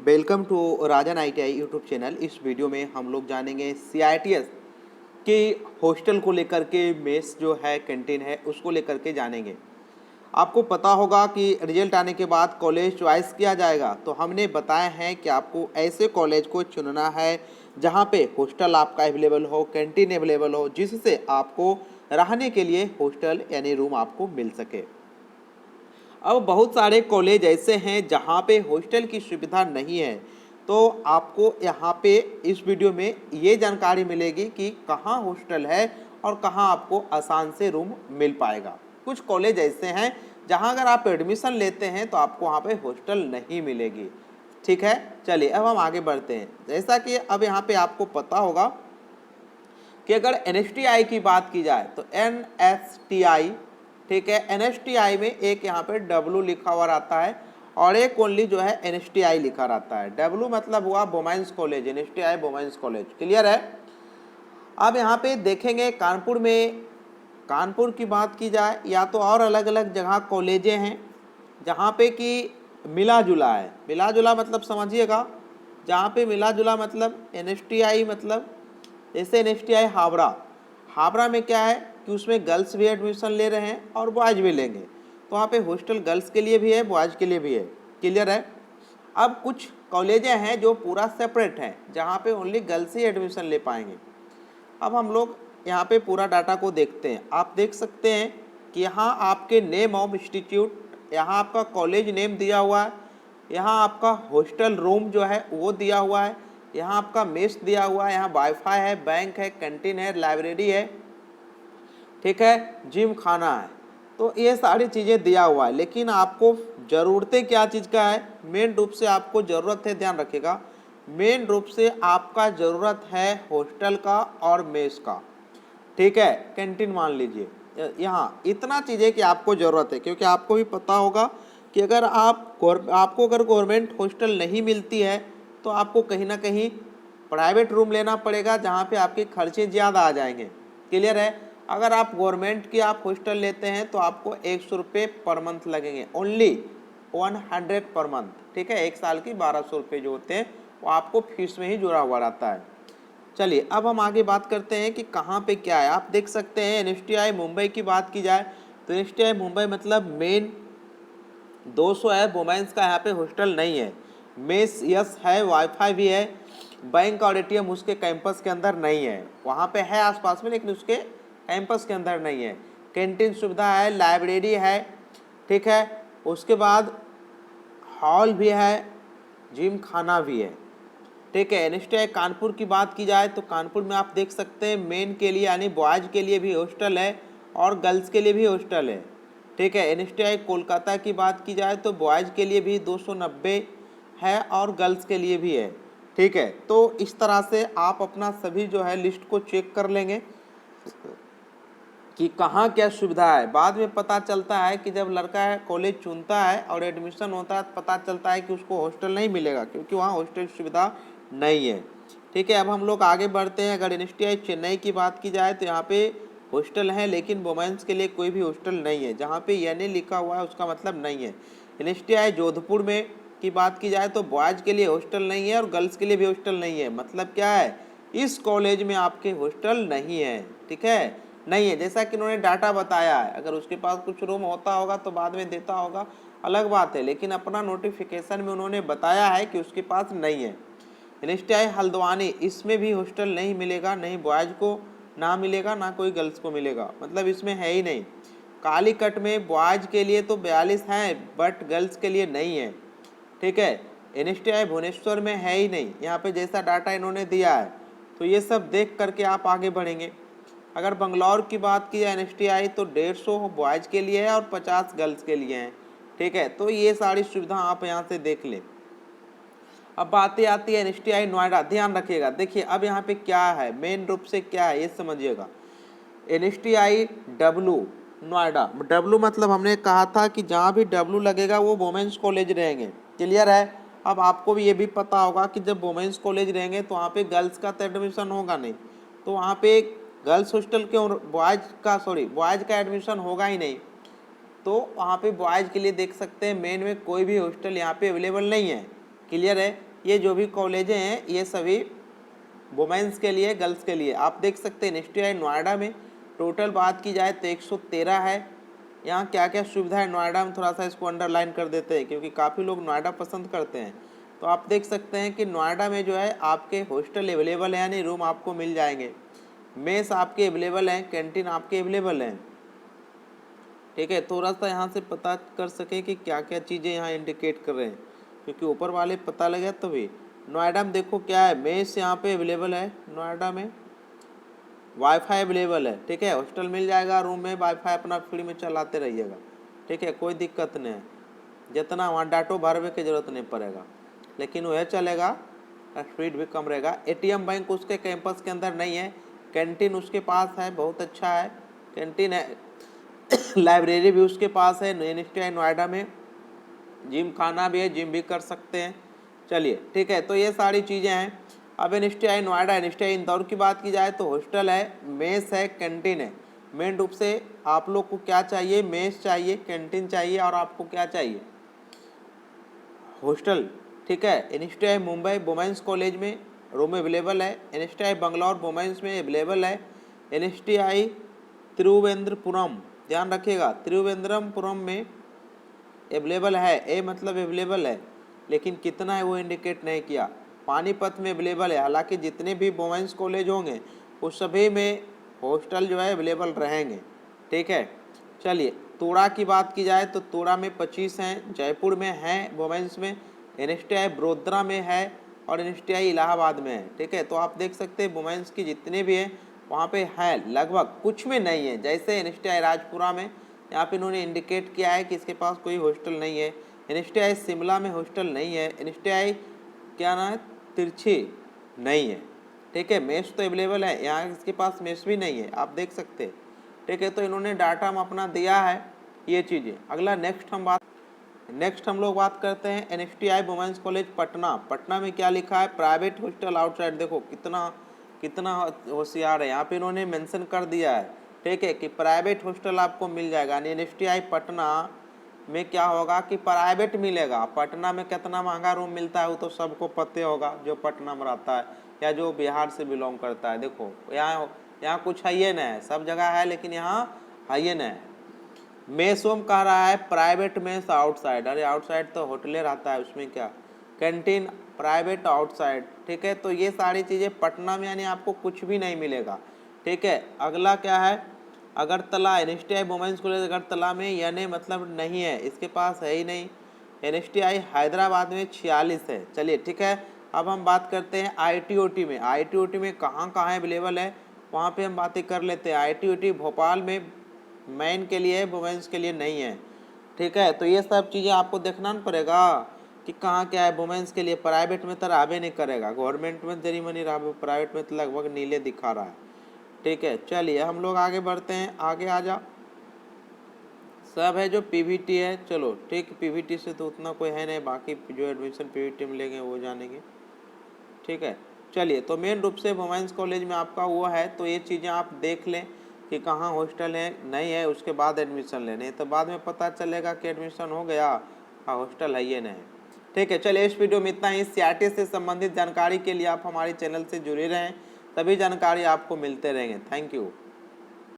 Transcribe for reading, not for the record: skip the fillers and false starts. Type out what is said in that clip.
Welcome to Rajan ITI YouTube channel. इस video में हम लोग जानेंगे CITS के हॉस्टल को लेकर के, मेस जो है, कैंटीन है, उसको लेकर के जानेंगे। आपको पता होगा कि रिजल्ट आने के बाद कॉलेज चॉइस किया जाएगा, तो हमने बताया है कि आपको ऐसे कॉलेज को चुनना है जहां पे हॉस्टल आपका अवेलेबल हो, कैंटीन अवेलेबल हो, जिससे आपको रहने के लिए हॉस्टल यानी रूम आपको मिल सके। अब बहुत सारे कॉलेज ऐसे हैं जहाँ पे हॉस्टल की सुविधा नहीं है, तो आपको यहाँ पे इस वीडियो में ये जानकारी मिलेगी कि कहाँ हॉस्टल है और कहाँ आपको आसान से रूम मिल पाएगा। कुछ कॉलेज ऐसे हैं जहाँ अगर आप एडमिशन लेते हैं तो आपको वहाँ पे हॉस्टल नहीं मिलेगी। ठीक है, चलिए अब हम आगे बढ़ते हैं। जैसा कि अब यहाँ पे आपको पता होगा कि अगर NSTI की बात की जाए तो NSTI, ठीक है, NSTI में एक यहाँ पे W लिखा हुआ रहता है और एक ओनली जो है NSTI लिखा रहता है। W मतलब हुआ women's college, NSTI women's college. Clear है। अब यहाँ पे देखेंगे कानपुर में, कानपुर की बात की जाए या तो और अलग अलग जगह कॉलेजें हैं जहाँ पे कि मिला जुला है। मिला जुला मतलब समझिएगा, जहाँ पे मिला जुला मतलब NSTI मतलब जैसे NSTI हावड़ा, हावड़ा में क्या है कि उसमें गर्ल्स भी एडमिशन ले रहे हैं और बॉयज़ भी लेंगे, तो वहाँ पे हॉस्टल गर्ल्स के लिए भी है, बॉयज़ के लिए भी है। क्लियर है। अब कुछ कॉलेजें हैं जो पूरा सेपरेट हैं, जहाँ पे ओनली गर्ल्स ही एडमिशन ले पाएंगे। अब हम लोग यहाँ पे पूरा डाटा को देखते हैं। आप देख सकते हैं कि यहाँ आपके नेम ऑफ इंस्टीट्यूट, यहाँ आपका कॉलेज नेम दिया हुआ है, यहाँ आपका हॉस्टल रूम जो है वो दिया हुआ है, यहाँ आपका मेस दिया हुआ है, यहाँ वाईफाई है, बैंक है, कैंटीन है, लाइब्रेरी है, ठीक है, जिम खाना है। तो ये सारी चीज़ें दिया हुआ है, लेकिन आपको ज़रूरतें क्या चीज़ का है, मेन रूप से आपको ज़रूरत है, ध्यान रखिएगा, मेन रूप से आपका ज़रूरत है हॉस्टल का और मेस का। ठीक है, कैंटीन मान लीजिए, यहाँ इतना चीज़ें कि आपको ज़रूरत है, क्योंकि आपको भी पता होगा कि अगर आपको अगर गवर्नमेंट हॉस्टल नहीं मिलती है तो आपको कहीं ना कहीं प्राइवेट रूम लेना पड़ेगा, जहाँ पे आपके खर्चे ज़्यादा आ जाएंगे। क्लियर है। अगर आप गवर्नमेंट की आप हॉस्टल लेते हैं तो आपको 100 रुपये पर मंथ लगेंगे, ओनली 100 पर मंथ। ठीक है, एक साल की 1200 रुपये जो होते हैं वो आपको फीस में ही जुड़ा हुआ रहता है। चलिए अब हम आगे बात करते हैं कि कहाँ पे क्या है। आप देख सकते हैं NSTI मुंबई की बात की जाए तो NSTI मुंबई मतलब मेन 200 है, वुमेन्स का यहाँ पे हॉस्टल नहीं है। मेस यस है, वाईफाई भी है, बैंक और ATM उसके कैंपस के अंदर नहीं है, वहाँ पे है आसपास में लेकिन उसके कैंपस के अंदर नहीं है। कैंटीन सुविधा है, लाइब्रेरी है, ठीक है, उसके बाद हॉल भी है, जिम खाना भी है। ठीक है। NSTI कानपुर की बात की जाए तो कानपुर में आप देख सकते हैं मेन के लिए यानी बॉयज़ के लिए भी हॉस्टल है और गर्ल्स के लिए भी हॉस्टल है। ठीक है। NSTI कोलकाता की बात की जाए तो बॉयज़ के लिए भी 290 है और गर्ल्स के लिए भी है। ठीक है, तो इस तरह से आप अपना सभी जो है लिस्ट को चेक कर लेंगे कि कहाँ क्या सुविधा है। बाद में पता चलता है कि जब लड़का कॉलेज चुनता है और एडमिशन होता है तो पता चलता है कि उसको हॉस्टल नहीं मिलेगा, क्योंकि वहाँ हॉस्टल सुविधा नहीं है। ठीक है, अब हम लोग आगे बढ़ते हैं। अगर NSTI चेन्नई की बात की जाए तो यहाँ पे हॉस्टल है, लेकिन वुमेन्स के लिए कोई भी हॉस्टल नहीं है। जहाँ पे NA लिखा हुआ है उसका मतलब नहीं है। NSTI जोधपुर में की बात की जाए तो बॉयज़ के लिए हॉस्टल नहीं है और गर्ल्स के लिए भी हॉस्टल नहीं है। मतलब क्या है, इस कॉलेज में आपके हॉस्टल नहीं है। ठीक है, नहीं है, जैसा कि उन्होंने डाटा बताया है। अगर उसके पास कुछ रूम होता होगा तो बाद में देता होगा, अलग बात है, लेकिन अपना नोटिफिकेशन में उन्होंने बताया है कि उसके पास नहीं है। NSTI हल्द्वानी, इसमें भी हॉस्टल नहीं मिलेगा, नहीं बॉयज़ को ना मिलेगा ना कोई गर्ल्स को मिलेगा, मतलब इसमें है ही नहीं। कालीकट में बॉयज़ के लिए तो 42 हैं बट गर्ल्स के लिए नहीं है। ठीक है, NSTI भुवनेश्वर में है ही नहीं, यहाँ पे जैसा डाटा इन्होंने दिया है। तो ये सब देख करके आप आगे बढ़ेंगे। अगर बंगलौर की बात की जाए NSTI तो 150 बॉयज़ के लिए है और 50 गर्ल्स के लिए हैं। ठीक है, तो ये सारी सुविधा आप यहाँ से देख लें। अब बातें आती है NSTI नोएडा, ध्यान रखिएगा। देखिए अब यहाँ पे क्या है, मेन रूप से क्या है ये समझिएगा। NSTI W नोएडा, W मतलब हमने कहा था कि जहाँ भी W लगेगा वो वुमेन्स कॉलेज रहेंगे। क्लियर है। अब आपको भी ये भी पता होगा कि जब वुमेन्स कॉलेज रहेंगे तो वहाँ पे गर्ल्स का तो एडमिशन होगा नहीं, तो वहाँ पे गर्ल्स हॉस्टल के बॉयज़ का एडमिशन होगा ही नहीं, तो वहाँ पे बॉयज़ के लिए देख सकते हैं मेन में कोई भी हॉस्टल यहाँ पे अवेलेबल नहीं है। क्लियर है। ये जो भी कॉलेजें हैं ये सभी वुमेंस के लिए, गर्ल्स के लिए। आप देख सकते हैं एनएसटीआई नोएडा में टोटल बात की जाए तो 113 है। यहाँ क्या क्या सुविधा है नोएडा में, थोड़ा सा इसको अंडरलाइन कर देते हैं क्योंकि काफ़ी लोग नोएडा पसंद करते हैं। तो आप देख सकते हैं कि नोएडा में जो है आपके हॉस्टल अवेलेबल है, यानी रूम आपको मिल जाएंगे, मेस आपके अवेलेबल हैं, कैंटीन आपके अवेलेबल हैं। ठीक है, थोड़ा सा यहाँ से पता कर सके कि क्या क्या चीज़ें यहाँ इंडिकेट कर रहे हैं, क्योंकि ऊपर वाले पता लगे तभी। नोएडा में देखो क्या है, मेस यहाँ पे अवेलेबल है, नोएडा में वाईफाई अवेलेबल है। ठीक है, हॉस्टल मिल जाएगा, रूम में वाईफाई अपना फ्री में चलाते रहिएगा। ठीक है, कोई दिक्कत नहीं है, जितना वहाँ डाटो भरवे की जरूरत नहीं पड़ेगा, लेकिन वह चलेगा, स्पीड भी कम रहेगा। एटीएम बैंक उसके कैंपस के अंदर नहीं है, कैंटीन उसके पास है, बहुत अच्छा है कैंटीन है। लाइब्रेरी भी उसके पास है एनएसटीआई नोएडा में, जिम खाना भी है, जिम भी कर सकते हैं। चलिए ठीक है, तो ये सारी चीज़ें हैं। अब एनएसटीआई नोएडा, एनएसटीआई इंदौर की बात की जाए तो हॉस्टल है, मेस है, कैंटीन है। मेन रूप से आप लोग को क्या चाहिए, मेस चाहिए, कैंटीन चाहिए, और आपको क्या चाहिए, हॉस्टल। ठीक है, एनएसटीआई मुंबई वुमेंस कॉलेज में रूम अवेलेबल है, एनएसटीआई बंगलौर वुमेंस में अवेलेबल है, एनएसटीआई तिरुवेंद्रपुरम, ध्यान रखिएगा, तिरुवेंद्रपुरम में अवेलेबल है। ए मतलब अवेलेबल है, लेकिन कितना है वो इंडिकेट नहीं किया। पानीपत में अवेलेबल है, हालांकि जितने भी वुमेंस कॉलेज होंगे उस सभी में हॉस्टल जो है अवेलेबल रहेंगे। ठीक है, चलिए तोड़ा की बात की जाए तो तोड़ा में 25 हैं, जयपुर में हैं वुमेंस में, एनएसटीआई बड़ोदरा में है, और एनएसटीआई इलाहाबाद में है। ठीक है, तो आप देख सकते हैं वुमेंस की जितने भी हैं वहाँ पे है, लगभग कुछ में नहीं है। जैसे एनएसटीआई राजपुरा में यहाँ पे इन्होंने इंडिकेट किया है कि इसके पास कोई हॉस्टल नहीं है। एनएसटीआई शिमला में हॉस्टल नहीं है, एनएसटीआई क्या नाम है, तिरछी नहीं है। ठीक है, मेस तो अवेलेबल है, यहाँ इसके पास मेस भी नहीं है, आप देख सकते हैं। ठीक है, तो इन्होंने डाटा हम अपना दिया है ये चीज़ें। अगला नेक्स्ट हम लोग बात करते हैं NSTI women's college Patna. Patna में क्या लिखा है, प्राइवेट हॉस्टल आउटसाइड। देखो कितना कितना होशियार है, यहाँ पे इन्होंने मेंशन कर दिया है। ठीक है, कि प्राइवेट हॉस्टल आपको मिल जाएगा। एनएसटीआई पटना में क्या होगा कि प्राइवेट मिलेगा। पटना में कितना महंगा रूम मिलता है वो तो सबको पता होगा, जो पटना में रहता है या जो बिहार से बिलोंग करता है। देखो यहाँ कुछ है ये नहीं है, सब जगह है लेकिन यहाँ है ये नहीं है। मेसोम कह रहा है प्राइवेट मेस आउटसाइड, अरे आउटसाइड तो होटलें रहता है, उसमें क्या। Canteen private outside. ठीक है, तो ये सारी चीज़ें पटना में यानी आपको कुछ भी नहीं मिलेगा। ठीक है, अगला क्या है, Agartala, NSTI women's college Agartala में यानी मतलब नहीं है, इसके पास है ही नहीं। एनएसटीआई हैदराबाद में 46 है। चलिए ठीक है, अब हम बात करते हैं आईटीओटी में। आईटीओटी में कहाँ कहाँ अवेलेबल है वहाँ पे हम बातें कर लेते हैं। आईटीओटी भोपाल में मैन के लिए, वुमेंस के लिए नहीं है। ठीक है, तो ये सब चीज़ें आपको देखना पड़ेगा कि कहाँ क्या है। वुमेंस के लिए प्राइवेट में तो रहबे नहीं करेगा, गवर्नमेंट में जरी मनी रहा, प्राइवेट में तो लगभग नीले दिखा रहा है। ठीक है, चलिए हम लोग आगे बढ़ते हैं, आगे आ जा। सब है जो पीवीटी है, चलो ठीक, पीवीटी से तो उतना कोई है नहीं, बाकी जो एडमिशन पीवीटी में लेंगे वो जानेंगे। ठीक है, चलिए तो मेन रूप से वुमेंस कॉलेज में आपका वो है, तो ये चीज़ें आप देख लें कि कहाँ हॉस्टल है नहीं है, उसके बाद एडमिशन लेने, तो बाद में पता चलेगा कि एडमिशन हो गया हाँ हॉस्टल है ये नहीं। ठीक है, चलिए इस वीडियो में इतना ही। सीआरटी से संबंधित जानकारी के लिए आप हमारे चैनल से जुड़े रहें, तभी जानकारी आपको मिलते रहेंगे। Thank you.